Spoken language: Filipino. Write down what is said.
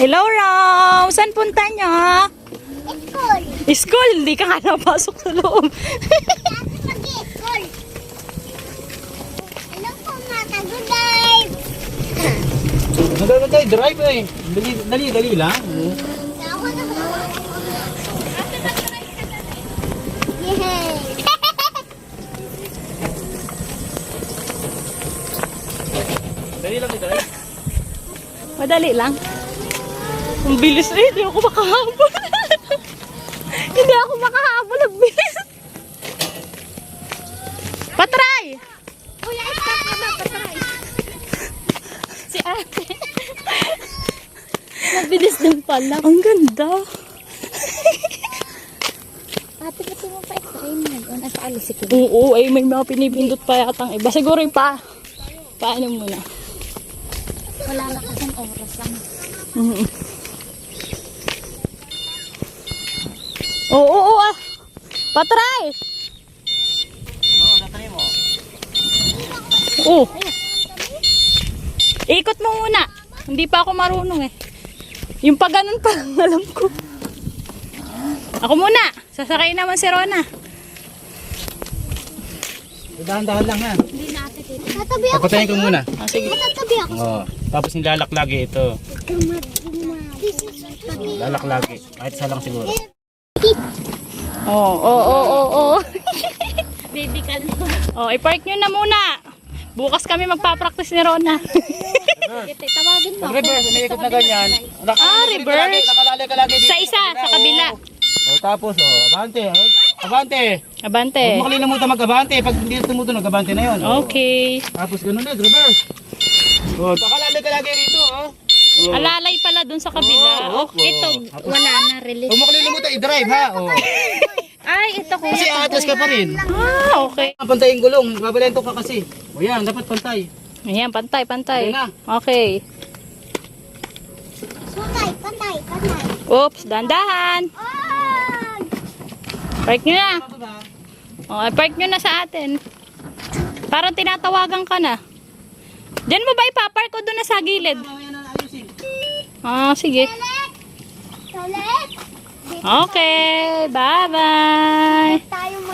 Hello, Ram! Saan punta niyo? School. School? Hindi ka nga napasok sa loob. Mag-school. Hello po mga tago-drive. Nagagantay, drive eh. Dali lang. Ako na. Yay! Dali lang i-drive. Madali lang. Ang bilis eh. Hindi ako makahabol. Hindi ako makahabol. Ang bilis. Patry! Kuya, stop ka na, patry. Si ate. Mabilis din pala. Ang ganda. Ate, ba't mo pa explain mo? Ano sa alisik yun? Oo, ay may mga pinipindot pa yatang iba. Siguro yung pa. Paano muna? Wala na kasing oras lang. Mhm. Oo, ah. Patry! Oo, tatry mo. Oo. Ikot mo muna. Hindi pa ako marunong eh. Yung pa ganun pa lang alam ko. Ako muna. Sasakay naman si Rona. Dahan-dahan lang ha. Hindi na ate dito. Tatabi ako. Papatayin ko muna. Ah, sige. Tatabi ako. Oo. Tapos nilalaklagi ito. Tatabi. Lalaklagi. Kahit isa lang siguro. Oo. Baby ka lang. Oh, i-park nyo na muna. Bukas kami magpa-practice ni Rona. Tawagin mo. Pag reverse, umiikot na ganyan. Reverse. Nakalali ka lagi dito. Sa isa, sa kabila. O tapos, abante. Abante. Abante. Huwag makalimutan mag-abante. Pag hindi tumutunog, abante na yun. Okay. Tapos ganun na, reverse. O, nakalali ka lagi rito. O. Alalay pala dun sa kabila. Oo, Ito, Wala na, release. Huwag makalimutan i-drive ha. O. ay, ito ko. Kasi atlas ka pa rin. Ah, okay. Pantayin gulong, babalento ka kasi. O yan, dapat pantay. Ayan, pantay. Okay na. Okay. Pantay. Oops, dandahan. Ay! Park nyo na. Oh, park nyo na sa atin. Parang tinatawagan ka na. Diyan mo ba ipapark o doon na sa gilid? Ah, sige. Toilet! Okay, bye-bye. Tayo mo.